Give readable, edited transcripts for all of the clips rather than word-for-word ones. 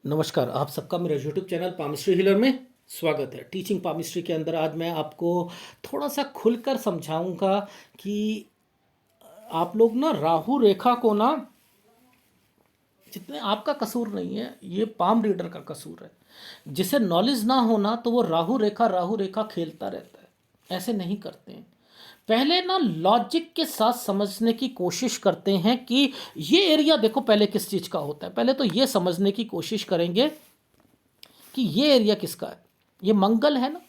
नमस्कार, आप सबका मेरे यूट्यूब चैनल पामिस्ट्री हीलर में स्वागत है। टीचिंग पामिस्ट्री के अंदर आज मैं आपको थोड़ा सा खुलकर समझाऊंगा कि आप लोग ना राहु रेखा को ना, जितने आपका कसूर नहीं है, ये पाम रीडर का कसूर है। जिसे नॉलेज ना होना तो वो राहु रेखा खेलता रहता है। ऐसे नहीं करते हैं। पहले ना लॉजिक के साथ समझने की कोशिश करते हैं कि ये एरिया देखो पहले किस चीज़ का होता है। पहले तो ये समझने की कोशिश करेंगे कि ये एरिया किसका है। ये मंगल है ना,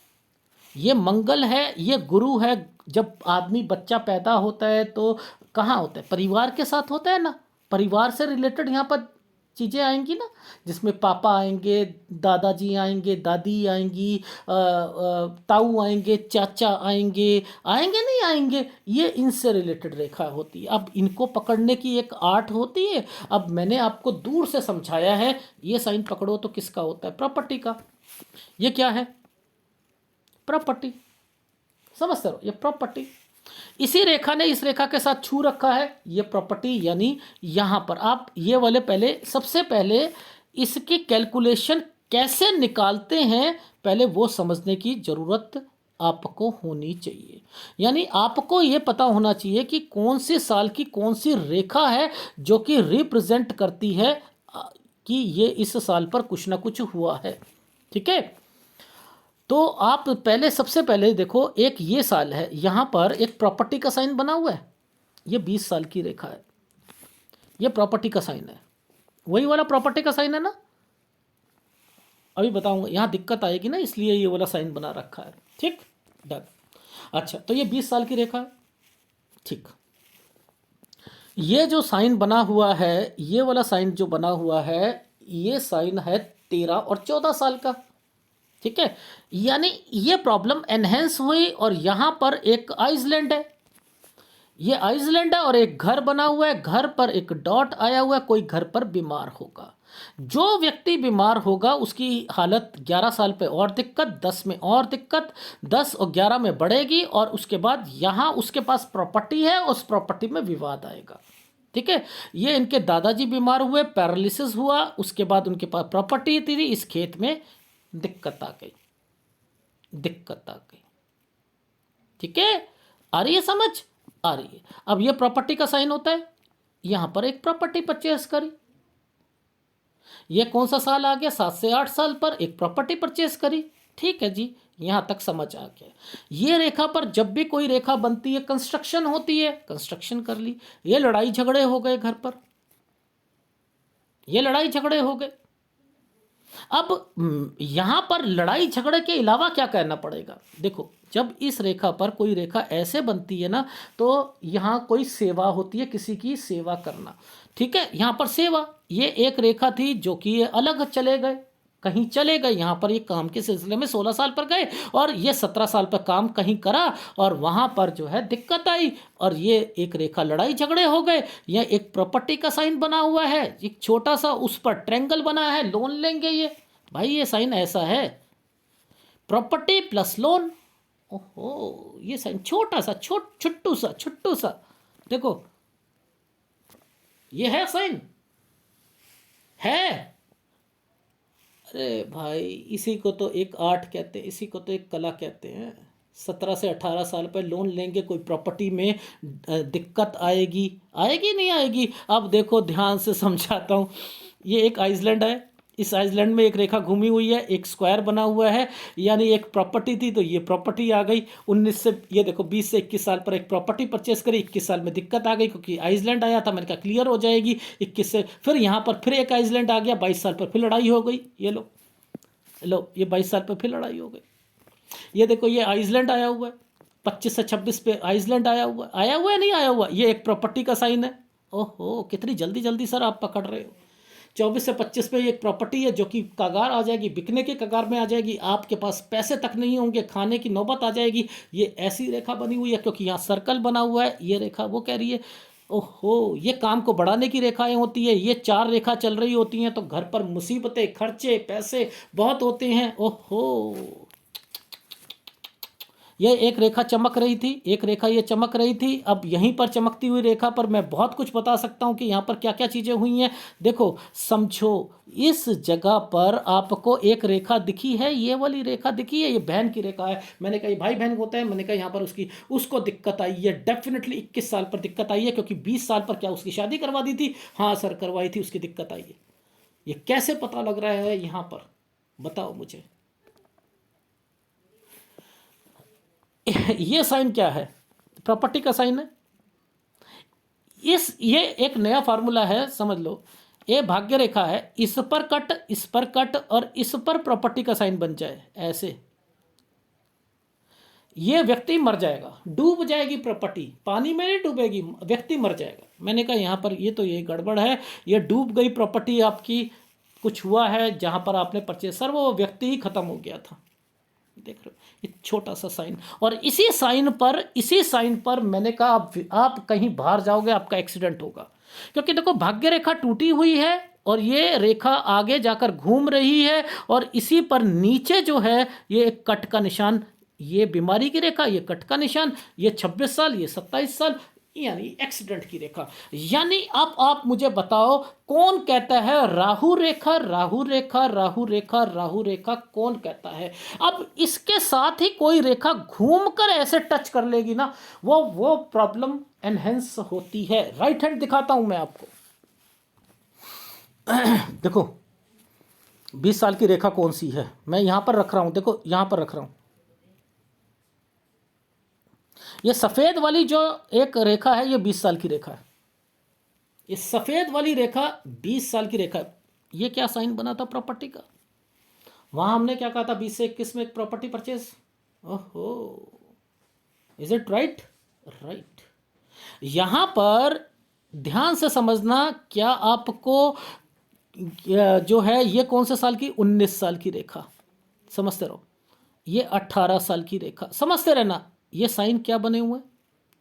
ये मंगल है, ये गुरु है। जब आदमी बच्चा पैदा होता है तो कहाँ होता है, परिवार के साथ होता है ना। परिवार से रिलेटेड यहाँ पर चीज़ें आएंगी ना, जिसमें पापा आएंगे, दादाजी आएंगे, दादी आएंगी, ताऊ आएंगे, चाचा आएंगे, आएंगे नहीं आएंगे, ये इनसे रिलेटेड रेखा होती है। अब इनको पकड़ने की एक आर्ट होती है। अब मैंने आपको दूर से समझाया है। ये साइन पकड़ो तो किसका होता है, प्रॉपर्टी का। ये क्या है, प्रॉपर्टी। समझते हो, ये प्रॉपर्टी। इसी रेखा ने इस रेखा के साथ छू रखा है, ये प्रॉपर्टी। यानी यहां पर आप ये वाले पहले, सबसे पहले इसकी कैलकुलेशन कैसे निकालते हैं, पहले वो समझने की जरूरत आपको होनी चाहिए। यानी आपको ये पता होना चाहिए कि कौन से साल की कौन सी रेखा है जो कि रिप्रेजेंट करती है कि ये इस साल पर कुछ ना कुछ हुआ है। ठीक है, तो आप पहले, सबसे पहले देखो, एक ये साल है, यहाँ पर एक प्रॉपर्टी का साइन बना हुआ है। ये 20 साल की रेखा है, ये प्रॉपर्टी का साइन है। वही वाला प्रॉपर्टी का साइन है ना, अभी बताऊंगा। यहाँ दिक्कत आएगी ना, इसलिए ये वाला साइन बना रखा है। ठीक, डन। अच्छा, तो ये 20 साल की रेखा है। ठीक, ये जो साइन बना हुआ है, ये वाला साइन जो बना हुआ है, ये साइन है 13 और 14 साल का। ठीक है, यानी ये प्रॉब्लम एनहेंस हुई। और यहां पर एक आइसलैंड है, ये आइसलैंड है, और एक घर बना हुआ है। घर पर एक डॉट आया हुआ है, कोई घर पर बीमार होगा। जो व्यक्ति बीमार होगा उसकी हालत 11 साल पे और दिक्कत, 10 में और दिक्कत, 10 और 11 में बढ़ेगी। और उसके बाद यहाँ उसके पास प्रॉपर्टी है, उस प्रॉपर्टी में विवाद आएगा। ठीक है, ये इनके दादाजी बीमार हुए, पैरालिसिस हुआ, उसके बाद उनके पास प्रॉपर्टी थी, इस खेत में दिक्कत आ गई, दिक्कत आ गई। ठीक है, आ रही है समझ, आ रही है। अब ये प्रॉपर्टी का साइन होता है, यहां पर एक प्रॉपर्टी परचेस करी। ये कौन सा साल आ गया, 7 से 8 साल पर एक प्रॉपर्टी परचेस करी। ठीक है जी, यहां तक समझ आ गया। ये रेखा पर जब भी कोई रेखा बनती है, कंस्ट्रक्शन होती है, कंस्ट्रक्शन कर ली। ये लड़ाई झगड़े हो गए घर पर, ये लड़ाई झगड़े हो गए। अब यहां पर लड़ाई झगड़े के अलावा क्या कहना पड़ेगा, देखो, जब इस रेखा पर कोई रेखा ऐसे बनती है ना, तो यहां कोई सेवा होती है, किसी की सेवा करना। ठीक है, यहां पर सेवा, ये एक रेखा थी जो कि ये अलग चले गए, कहीं चले गए। यहाँ पर ये काम के सिलसिले में 16 साल पर गए, और ये 17 साल पर काम कहीं करा, और वहाँ पर जो है दिक्कत आई, और ये एक रेखा लड़ाई झगड़े हो गए। यह एक प्रॉपर्टी का साइन बना हुआ है, एक छोटा सा, उस पर ट्रेंगल बना है, लोन लेंगे ये। भाई ये साइन ऐसा है, प्रॉपर्टी प्लस लोन। ओहो, ये साइन छोटा सा, छुट्टू सा, देखो, ये है साइन, है। अरे भाई, इसी को तो एक आर्ट कहते हैं, इसी को तो एक कला कहते हैं। 17 से 18 साल पर लोन लेंगे, कोई प्रॉपर्टी में दिक्कत आएगी, आएगी नहीं आएगी। अब देखो, ध्यान से समझाता हूँ। ये एक आइसलैंड है, इस आइसलैंड में एक रेखा घूमी हुई है, एक स्क्वायर बना हुआ है, यानी एक प्रॉपर्टी थी, तो ये प्रॉपर्टी आ गई। 19 से, ये देखो, 20 से 21 साल पर एक प्रॉपर्टी परचेस करी, 21 साल में दिक्कत आ गई क्योंकि आइसलैंड आया था। मैंने कहा क्लियर हो जाएगी 21 से। फिर यहाँ पर फिर एक आइसलैंड आ गया, 22 साल पर फिर लड़ाई हो गई। ये लो लो, ये 22 साल पर फिर लड़ाई हो गई। ये देखो, ये आइसलैंड आया हुआ है, 25 से 26 पे आइसलैंड आया हुआ है, नहीं आया हुआ, ये एक प्रॉपर्टी का साइन है। ओहो, कितनी जल्दी जल्दी सर आप पकड़ रहे हो। 24 से 25 पे एक प्रॉपर्टी है जो कि कगार आ जाएगी, बिकने के कगार में आ जाएगी, आपके पास पैसे तक नहीं होंगे, खाने की नौबत आ जाएगी। ये ऐसी रेखा बनी हुई है क्योंकि यहाँ सर्कल बना हुआ है, ये रेखा वो कह रही है। ओहो, ये काम को बढ़ाने की रेखाएं होती है। ये 4 रेखा चल रही होती हैं तो घर पर मुसीबतें, खर्चे, पैसे बहुत होते हैं। ओहो, ये एक रेखा चमक रही थी, एक रेखा ये चमक रही थी। अब यहीं पर चमकती हुई रेखा पर मैं बहुत कुछ बता सकता हूँ कि यहाँ पर क्या क्या चीज़ें हुई हैं। देखो समझो, इस जगह पर आपको एक रेखा दिखी है, ये वाली रेखा दिखी है, ये बहन की रेखा है। मैंने कहा ये भाई बहन होता है, मैंने कहा यहाँ पर उसको दिक्कत आई है, डेफिनेटली 21 साल पर दिक्कत आई है, क्योंकि 20 साल पर क्या उसकी शादी करवा दी थी? हाँ सर करवाई थी, उसकी दिक्कत आई है। ये कैसे पता लग रहा है यहाँ पर, बताओ मुझे। ये साइन क्या है? प्रॉपर्टी का साइन है। ये एक नया फार्मूला है, समझ लो। ये भाग्य रेखा है, इस पर कट, इस पर कट, और इस पर प्रॉपर्टी का साइन बन जाए ऐसे, ये व्यक्ति मर जाएगा, डूब जाएगी प्रॉपर्टी, पानी में नहीं डूबेगी, व्यक्ति मर जाएगा। मैंने कहा यहाँ पर ये गड़बड़ है, ये डूब गई प्रॉपर्टी आपकी, कुछ हुआ है जहाँ पर आपने परचेज, सर वो व्यक्ति ही खत्म हो गया था। देख रहे हो, ये छोटा सा साइन, और इसी साइन पर मैंने कहा आप कहीं बाहर जाओगे आपका एक्सीडेंट होगा, क्योंकि देखो भाग्य रेखा टूटी हुई है और ये रेखा आगे जाकर घूम रही है, और इसी पर नीचे जो है ये एक कट का निशान, ये बीमारी की रेखा, ये कट का निशान, ये 26 साल, ये 27 साल, यानी एक्सीडेंट की रेखा। यानी अब आप मुझे बताओ कौन कहता है राहु रेखा, राहु रेखा, राहु रेखा, राहु रेखा, कौन कहता है? अब इसके साथ ही कोई रेखा घूमकर ऐसे टच कर लेगी ना, वो प्रॉब्लम एनहेंस होती है। राइट हैंड दिखाता हूं मैं आपको। देखो 20 साल की रेखा कौन सी है, मैं यहां पर रख रहा हूं, देखो यहां पर रख रहा हूं। ये सफ़ेद वाली जो एक रेखा है, ये 20 साल की रेखा है। ये सफ़ेद वाली रेखा 20 साल की रेखा है। ये क्या साइन बना था प्रॉपर्टी का? वहां हमने क्या कहा था, 20 से 21 में एक प्रॉपर्टी परचेज। ओहो, इज इट राइट? राइट। यहां पर ध्यान से समझना, क्या आपको जो है ये कौन से साल की? 19 साल की रेखा, समझते रहो। ये 18 साल की रेखा, समझते रहना। ये साइन क्या बने हुए हैं?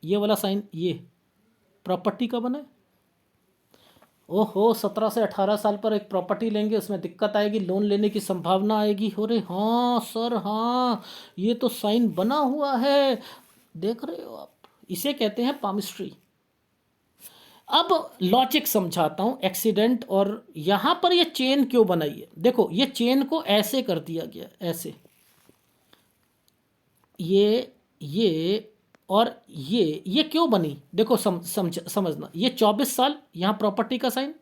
ये वाला साइन, ये प्रॉपर्टी का बना है। ओहो, 17 से 18 साल पर एक प्रॉपर्टी लेंगे, उसमें दिक्कत आएगी, लोन लेने की संभावना आएगी। हो रे हाँ सर, हाँ ये तो साइन बना हुआ है, देख रहे हो आप, इसे कहते हैं पामिस्ट्री। अब लॉजिक समझाता हूँ एक्सीडेंट, और यहाँ पर ये चेन क्यों बनाई है। देखो ये चेन को ऐसे कर दिया गया, ऐसे, ये और ये क्यों बनी? देखो समझना, ये 24 साल, यहाँ प्रॉपर्टी का साइन,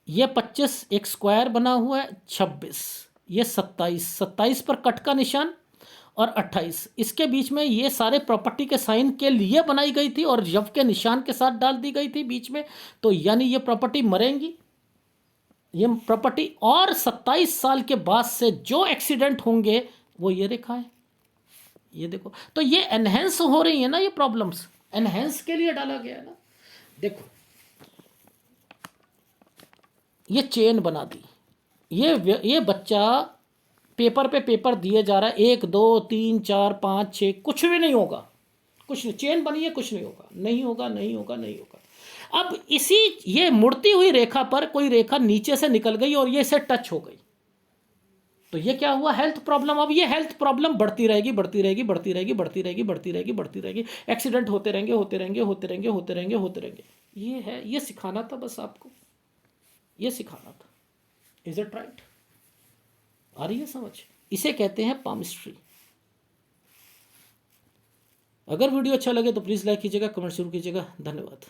ये 25 एक स्क्वायर बना हुआ है, 26, ये 27 पर कट का निशान, और 28 इसके बीच में, ये सारे प्रॉपर्टी के साइन के लिए बनाई गई थी और यव के निशान के साथ डाल दी गई थी बीच में। तो यानी ये प्रॉपर्टी मरेंगी, ये प्रॉपर्टी, और 27 साल के बाद से जो एक्सीडेंट होंगे वो ये रेखा है, ये देखो। तो ये एनहेंस हो रही है ना, ये प्रॉब्लम्स एनहेंस के लिए डाला गया है ना। देखो ये चेन बना दी, ये बच्चा पेपर पे पेपर दिए जा रहा है, 1 2 3 4 5 6, कुछ भी नहीं होगा, कुछ नहीं, चेन बनी है, कुछ नहीं होगा, नहीं होगा, नहीं होगा, नहीं होगा। अब इसी ये मुड़ती हुई रेखा पर कोई रेखा नीचे से निकल गई और ये इसे टच हो गई, तो ये क्या हुआ? Health problem. अब ये हेल्थ प्रॉब्लम बढ़ती रहेगी, बढ़ती रहेगी, बढ़ती रहेगी, बढ़ती रहेगी, बढ़ती रहेगी, बढ़ती रहेगी, एक्सीडेंट होते रहेंगे, होते रहेंगे, होते रहेंगे, होते रहेंगे, होते रहेंगे। ये है, ये सिखाना था बस आपको, ये सिखाना था। Is it right? आ रही है समझ? इसे कहते हैं पामिस्ट्री। अगर वीडियो अच्छा लगे तो प्लीज़ लाइक कीजिएगा, कमेंट जरूर कीजिएगा। धन्यवाद।